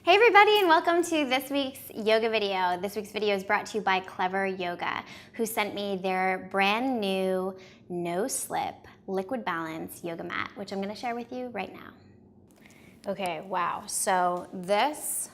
Hey everybody, and welcome to this week's yoga video. This week's video is brought to you by Clever Yoga, who sent me their brand new no slip liquid balance yoga mat, which I'm going to share with you right now. Okay, wow. So this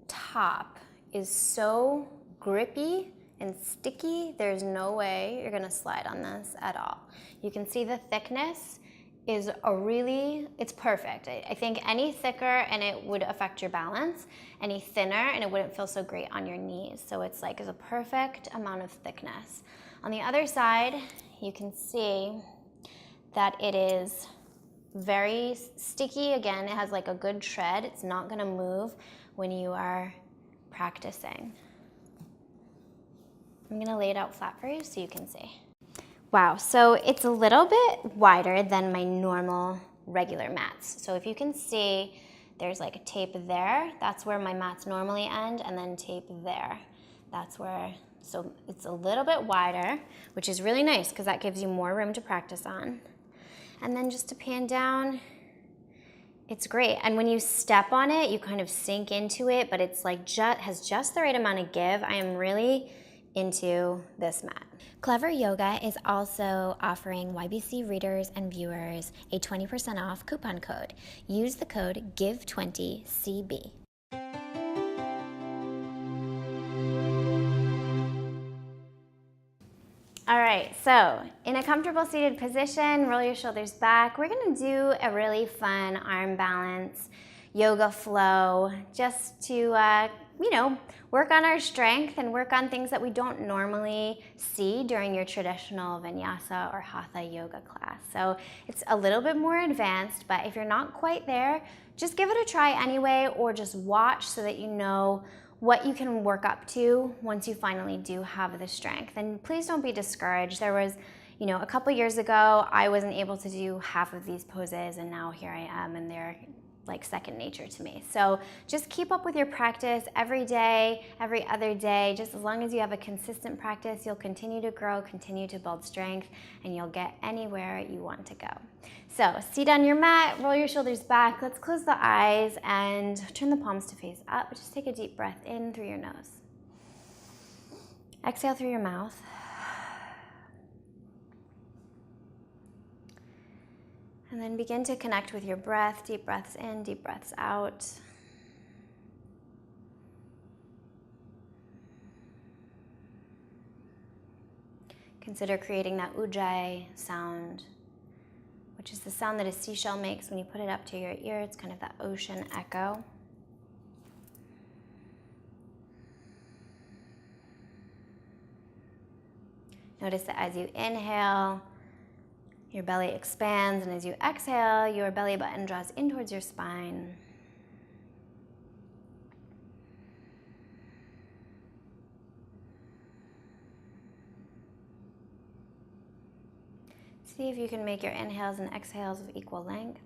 top is so grippy and sticky. There's no way you're going to slide on this at all. You can see the thickness is it's perfect. I think any thicker and it would affect your balance, any thinner and it wouldn't feel so great on your knees. So it's a perfect amount of thickness. On the other side, you can see that it is very sticky. Again, it has a good tread. It's not gonna move when you are practicing. I'm gonna lay it out flat for you so you can see. Wow, so it's a little bit wider than my normal regular mats. So if you can see, there's a tape there. That's where my mats normally end, and then tape there. So it's a little bit wider, which is really nice because that gives you more room to practice on. And then just to pan down, it's great. And when you step on it, you kind of sink into it, but it's has just the right amount of give. I am really into this mat. Clever Yoga is also offering YBC readers and viewers a 20% off coupon code. Use the code GIVE20CB. All right, so in a comfortable seated position, roll your shoulders back. We're gonna do a really fun arm balance yoga flow just to work on our strength and work on things that we don't normally see during your traditional vinyasa or hatha yoga class. So it's a little bit more advanced, but if you're not quite there, just give it a try anyway, or just watch so that you know what you can work up to once you finally do have the strength. And please don't be discouraged. There was, a couple years ago, I wasn't able to do half of these poses, and now here I am, and they're second nature to me. So just keep up with your practice every day, every other day. Just as long as you have a consistent practice, you'll continue to grow, continue to build strength, and you'll get anywhere you want to go. So seat on your mat, roll your shoulders back. Let's close the eyes and turn the palms to face up. Just take a deep breath in through your nose. Exhale through your mouth. And then begin to connect with your breath, deep breaths in, deep breaths out. Consider creating that ujjayi sound, which is the sound that a seashell makes when you put it up to your ear. It's kind of that ocean echo. Notice that as you inhale, your belly expands, and as you exhale, your belly button draws in towards your spine. See if you can make your inhales and exhales of equal length.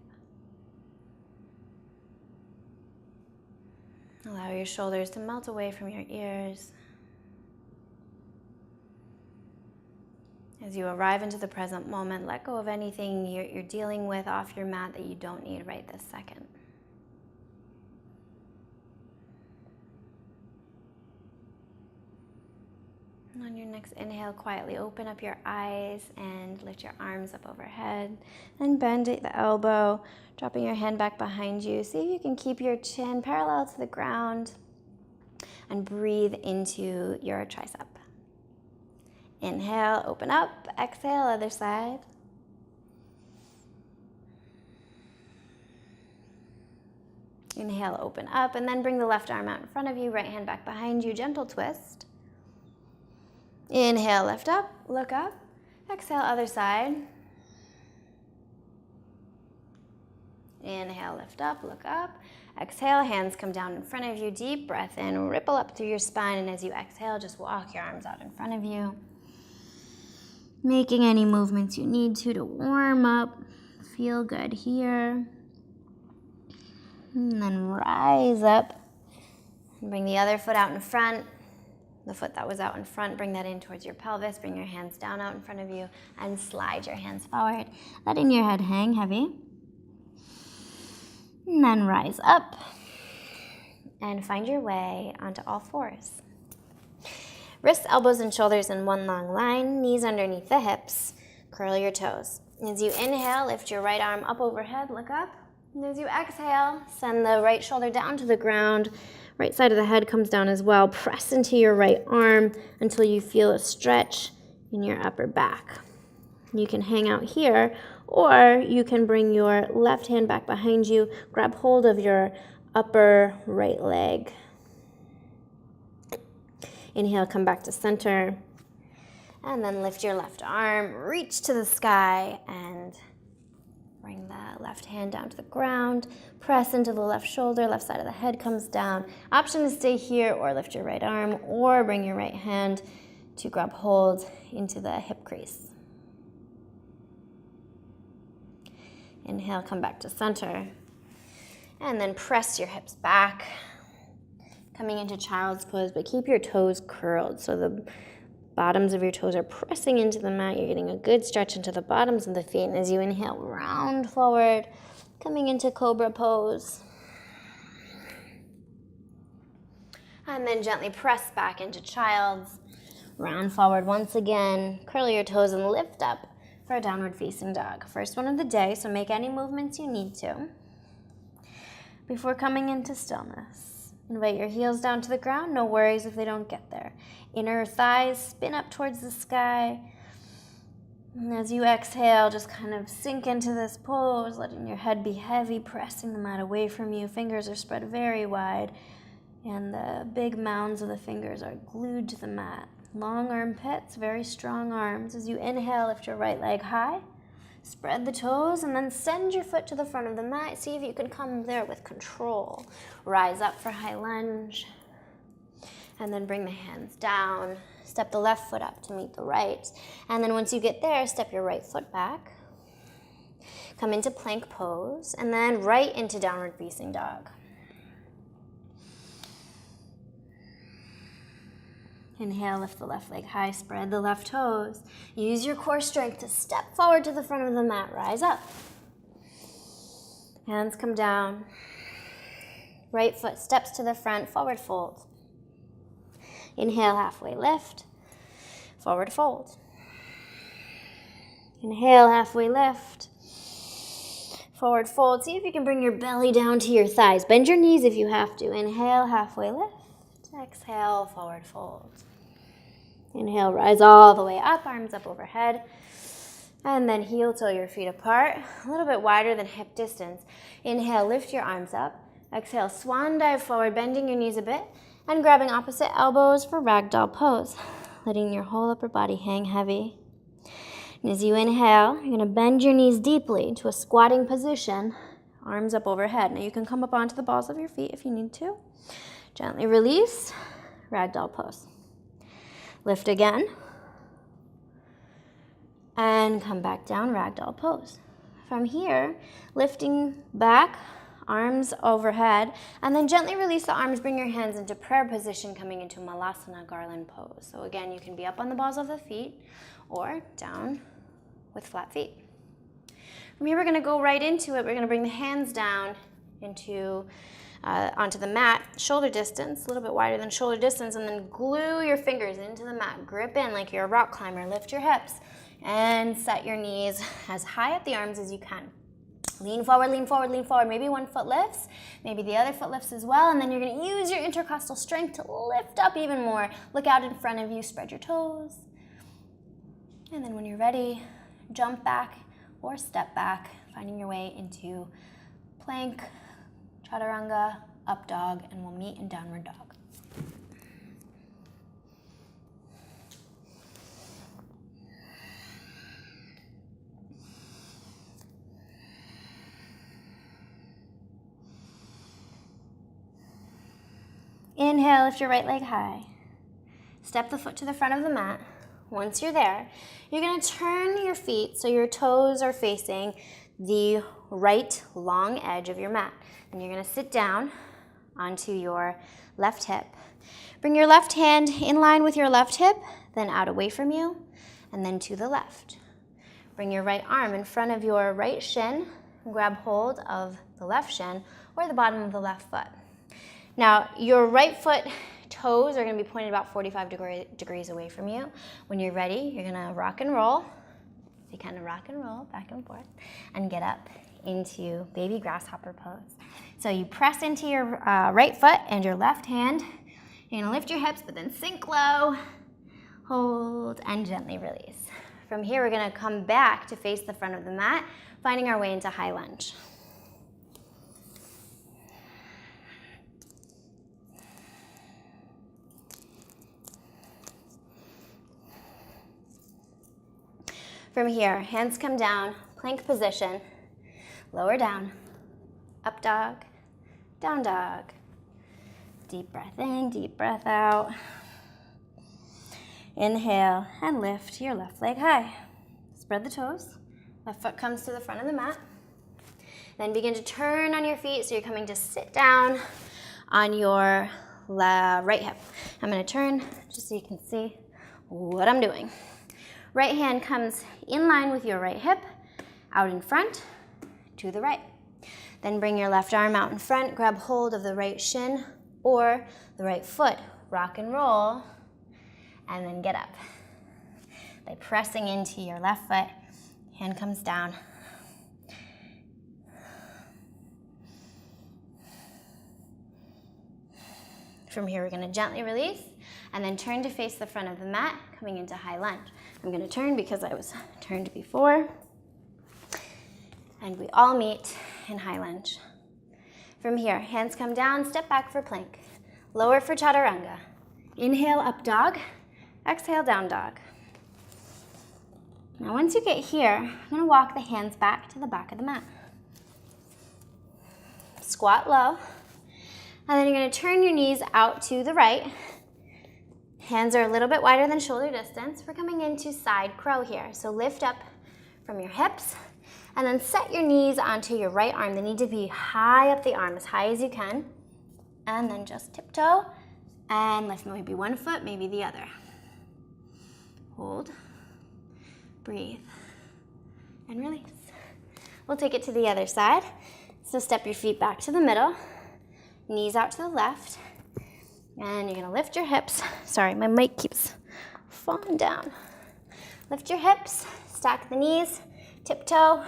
Allow your shoulders to melt away from your ears. As you arrive into the present moment, let go of anything you're dealing with off your mat that you don't need right this second. And on your next inhale, quietly open up your eyes and lift your arms up overhead. And bend at the elbow, dropping your hand back behind you. See if you can keep your chin parallel to the ground and breathe into your tricep. Inhale, open up. Exhale, other side. Inhale, open up, and then bring the left arm out in front of you, right hand back behind you, gentle twist. Inhale, lift up, look up. Exhale, other side. Inhale, lift up, look up. Exhale, hands come down in front of you, deep breath in, ripple up through your spine, and as you exhale, just walk your arms out in front of you. Making any movements you need to warm up. Feel good here. And then rise up. And bring the other foot out in front. The foot that was out in front, bring that in towards your pelvis. Bring your hands down out in front of you and slide your hands forward. Letting your head hang heavy. And then rise up. and find your way onto all fours. Wrists, elbows, and shoulders in one long line, knees underneath the hips, curl your toes. As you inhale, lift your right arm up overhead, look up. And as you exhale, send the right shoulder down to the ground. Right side of the head comes down as well. Press into your right arm until you feel a stretch in your upper back. You can hang out here, or you can bring your left hand back behind you, grab hold of your upper right leg. Inhale, come back to center, and then lift your left arm, reach to the sky, and bring the left hand down to the ground. Press into the left shoulder, left side of the head comes down. Option to stay here or lift your right arm, or bring your right hand to grab hold into the hip crease. Inhale, come back to center, and then press your hips back, coming into child's pose, but keep your toes curled so the bottoms of your toes are pressing into the mat. You're getting a good stretch into the bottoms of the feet, and as you inhale, round forward, coming into cobra pose. And then gently press back into child's, round forward once again, curl your toes and lift up for a downward facing dog. First one of the day, so make any movements you need to. Before coming into stillness, invite your heels down to the ground, no worries if they don't get there. Inner thighs spin up towards the sky. And as you exhale, just kind of sink into this pose, letting your head be heavy, pressing the mat away from you. Fingers are spread very wide, and the big mounds of the fingers are glued to the mat. Long armpits, very strong arms. As you inhale, lift your right leg high, spread the toes, and then send your foot to the front of the mat. See if you can come there with control. Rise up for high lunge, and then bring the hands down. Step the left foot up to meet the right. And then once you get there, step your right foot back. Come into plank pose, and then right into downward facing dog. Inhale, lift the left leg high, spread the left toes. Use your core strength to step forward to the front of the mat. Rise up. Hands come down. Right foot steps to the front, forward fold. Inhale, halfway lift, forward fold. Inhale, halfway lift, forward fold. See if you can bring your belly down to your thighs. Bend your knees if you have to. Inhale, halfway lift. Exhale, forward fold. Inhale, rise all the way up, arms up overhead. And then heel toe your feet apart, a little bit wider than hip distance. Inhale, lift your arms up. Exhale, swan dive forward, bending your knees a bit, and grabbing opposite elbows for ragdoll pose, letting your whole upper body hang heavy. And as you inhale, you're gonna bend your knees deeply to a squatting position, arms up overhead. Now you can come up onto the balls of your feet if you need to. Gently release, ragdoll pose. Lift again, and come back down, ragdoll pose. From here, lifting back, arms overhead, and then gently release the arms, bring your hands into prayer position, coming into malasana garland pose. So again, you can be up on the balls of the feet or down with flat feet. From here, we're gonna go right into it. We're gonna bring the hands down into onto the mat, shoulder distance, a little bit wider than shoulder distance, and then glue your fingers into the mat. Grip in like you're a rock climber. Lift your hips and set your knees as high at the arms as you can. Lean forward, lean forward, lean forward. Maybe one foot lifts, maybe the other foot lifts as well, and then you're gonna use your intercostal strength to lift up even more. Look out in front of you, spread your toes. And then when you're ready, jump back or step back, finding your way into plank, chaturanga, up dog, and we'll meet in downward dog. Inhale, lift your right leg high. Step the foot to the front of the mat. Once you're there, you're gonna turn your feet so your toes are facing the right long edge of your mat. And you're gonna sit down onto your left hip. Bring your left hand in line with your left hip, then out away from you, and then to the left. Bring your right arm in front of your right shin, and grab hold of the left shin or the bottom of the left foot. Now, your right foot toes are gonna be pointed about 45 degrees away from you. When you're ready, you're gonna rock and roll. So you kind of rock and roll back and forth and get up into baby grasshopper pose. So you press into your right foot and your left hand. You're gonna lift your hips, but then sink low, hold, and gently release. From here, we're gonna come back to face the front of the mat, finding our way into high lunge. From here, hands come down, plank position, lower down, up dog, down dog. Deep breath in, deep breath out. Inhale and lift your left leg high. Spread the toes. Left foot comes to the front of the mat. Then begin to turn on your feet so you're coming to sit down on your right hip. I'm gonna turn just so you can see what I'm doing. Right hand comes in line with your right hip, out in front, to the right. Then bring your left arm out in front, grab hold of the right shin or the right foot, rock and roll, and then get up. By pressing into your left foot, hand comes down. From here, we're gonna gently release and then turn to face the front of the mat, coming into high lunge. I'm gonna turn because I was turned before. And we all meet in high lunge. From here, hands come down, step back for plank. Lower for chaturanga. Inhale, up dog. Exhale, down dog. Now once you get here, I'm gonna walk the hands back to the back of the mat. Squat low. And then you're gonna turn your knees out to the right. Hands are a little bit wider than shoulder distance. We're coming into side crow here. So lift up from your hips and then set your knees onto your right arm. They need to be high up the arm, as high as you can. And then just tiptoe and lift maybe one foot, maybe the other. Hold, breathe, and release. We'll take it to the other side. So step your feet back to the middle, knees out to the left, and you're gonna lift your hips. Sorry, my mic keeps falling down. Lift your hips, stack the knees, tiptoe,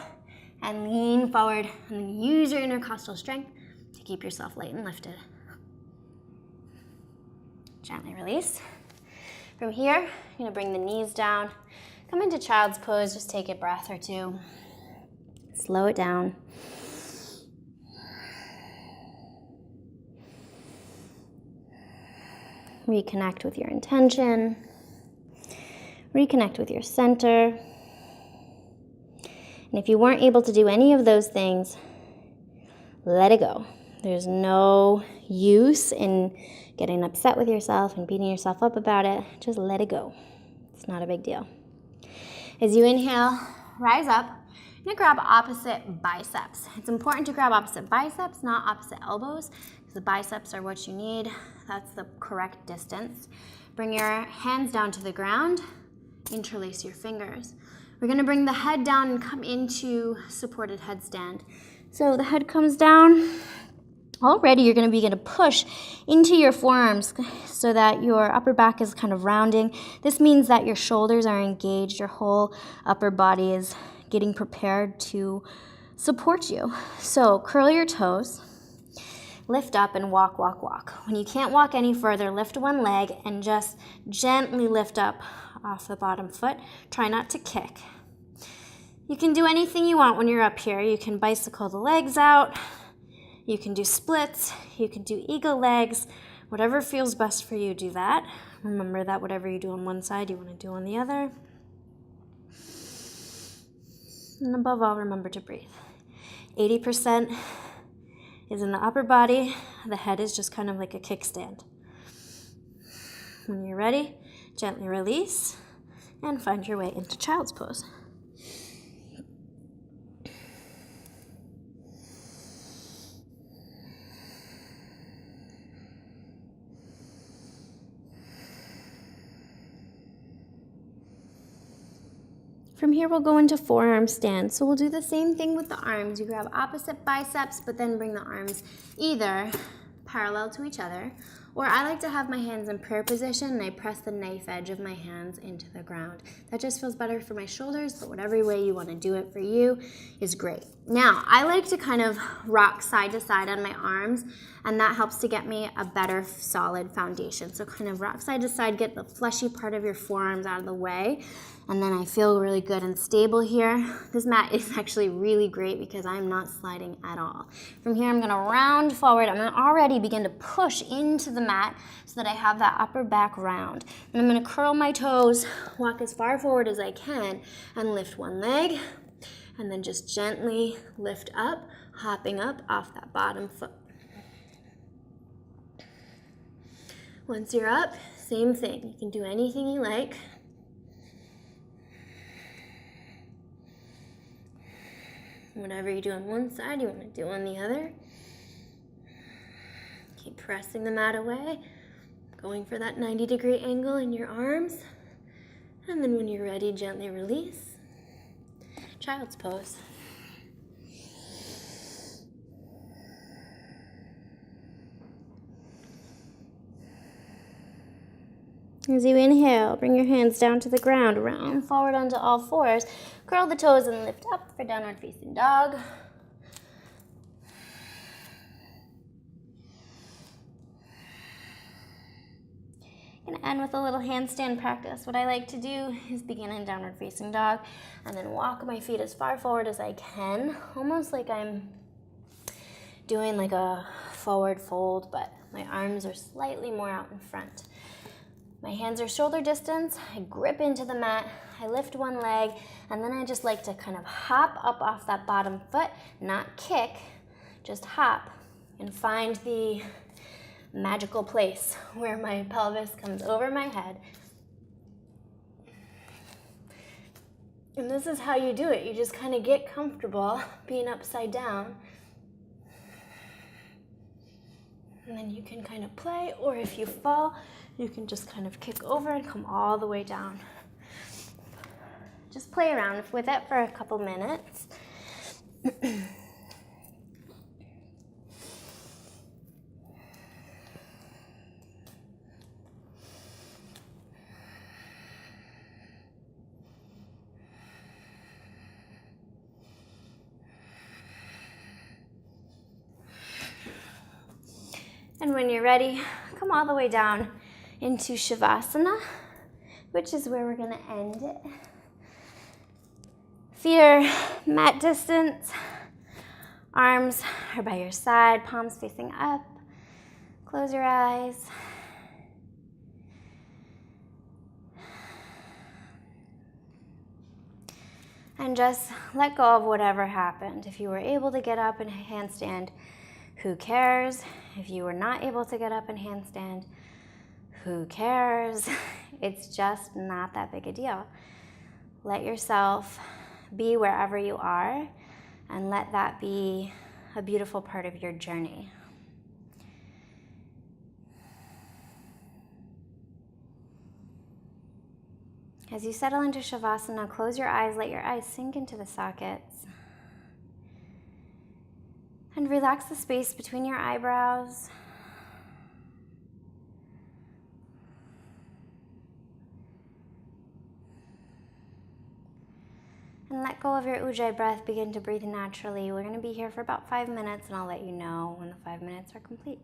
and lean forward, and then use your intercostal strength to keep yourself light and lifted. Gently release. From here, you're gonna bring the knees down, come into child's pose, just take a breath or two. Slow it down. Reconnect with your intention. Reconnect with your center. And if you weren't able to do any of those things, let it go. There's no use in getting upset with yourself and beating yourself up about it. Just let it go. It's not a big deal. As you inhale, rise up. You're gonna grab opposite biceps. It's important to grab opposite biceps, not opposite elbows, because the biceps are what you need. That's the correct distance. Bring your hands down to the ground. Interlace your fingers. We're gonna bring the head down and come into supported headstand. So the head comes down. Already you're gonna begin to push into your forearms so that your upper back is kind of rounding. This means that your shoulders are engaged, your whole upper body is getting prepared to support you. So curl your toes, lift up and walk, walk, walk. When you can't walk any further, lift one leg and just gently lift up off the bottom foot. Try not to kick. You can do anything you want when you're up here. You can bicycle the legs out. You can do splits. You can do eagle legs. Whatever feels best for you, do that. Remember that whatever you do on one side, you want to do on the other. And above all, remember to breathe. 80% is in the upper body. The head is just kind of like a kickstand. When you're ready, gently release and find your way into child's pose. From here, we'll go into forearm stand. So we'll do the same thing with the arms. You grab opposite biceps, but then bring the arms either parallel to each other, or I like to have my hands in prayer position and I press the knife edge of my hands into the ground. That just feels better for my shoulders, but whatever way you want to do it for you is great. Now, I like to kind of rock side to side on my arms, and that helps to get me a better solid foundation. So kind of rock side to side, get the fleshy part of your forearms out of the way, and then I feel really good and stable here. This mat is actually really great because I'm not sliding at all. From here, I'm gonna round forward. I'm gonna already begin to push into the mat so that I have that upper back round. And I'm gonna curl my toes, walk as far forward as I can, and lift one leg, and then just gently lift up, hopping up off that bottom foot. Once you're up, same thing. You can do anything you like. Whatever you do on one side, you want to do on the other. Keep pressing the mat away, going for that 90-degree angle in your arms. And then when you're ready, gently release. Child's pose. As you inhale, bring your hands down to the ground, round forward onto all fours, curl the toes and lift up for downward facing dog. Gonna end with a little handstand practice. What I like to do is begin in downward facing dog and then walk my feet as far forward as I can, almost like I'm doing like a forward fold, but my arms are slightly more out in front. My hands are shoulder distance, I grip into the mat, I lift one leg, and then I just like to kind of hop up off that bottom foot, not kick, just hop and find the magical place where my pelvis comes over my head. And this is how you do it. You just kind of get comfortable being upside down. And then you can kind of play, or if you fall, you can just kind of kick over and come all the way down. Just play around with it for a couple minutes. And when you're ready, come all the way down into Shavasana, which is where we're gonna end it. Feet are mat distance, arms are by your side, palms facing up. Close your eyes. And just let go of whatever happened. If you were able to get up in handstand, who cares? If you were not able to get up in handstand, who cares? It's just not that big a deal. Let yourself be wherever you are, and let that be a beautiful part of your journey. As you settle into Shavasana, close your eyes, let your eyes sink into the sockets. And relax the space between your eyebrows. And let go of your Ujjayi breath. Begin to breathe naturally. We're going to be here for about 5 minutes, and I'll let you know when the 5 minutes are complete.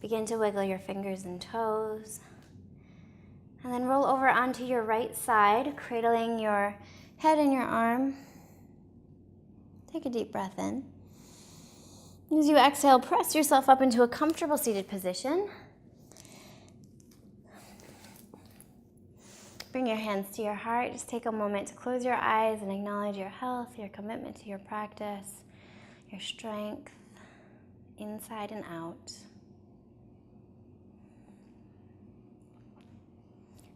Begin to wiggle your fingers and toes. And then roll over onto your right side, cradling your head in your arm. Take a deep breath in. As you exhale, press yourself up into a comfortable seated position. Bring your hands to your heart. Just take a moment to close your eyes and acknowledge your health, your commitment to your practice, your strength, inside and out.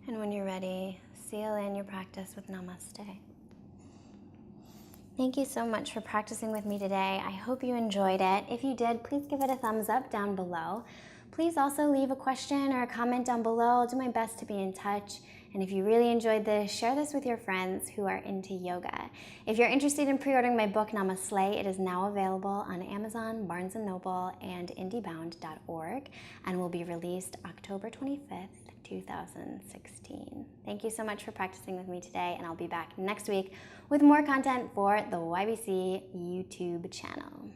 And when you're ready, seal in your practice with Namaste. Thank you so much for practicing with me today. I hope you enjoyed it. If you did, please give it a thumbs up down below. Please also leave a question or a comment down below. I'll do my best to be in touch. And if you really enjoyed this, share this with your friends who are into yoga. If you're interested in pre-ordering my book, Namaste, it is now available on Amazon, Barnes & Noble, and indiebound.org, and will be released October 25th, 2016. Thank you so much for practicing with me today, and I'll be back next week with more content for the YBC YouTube channel.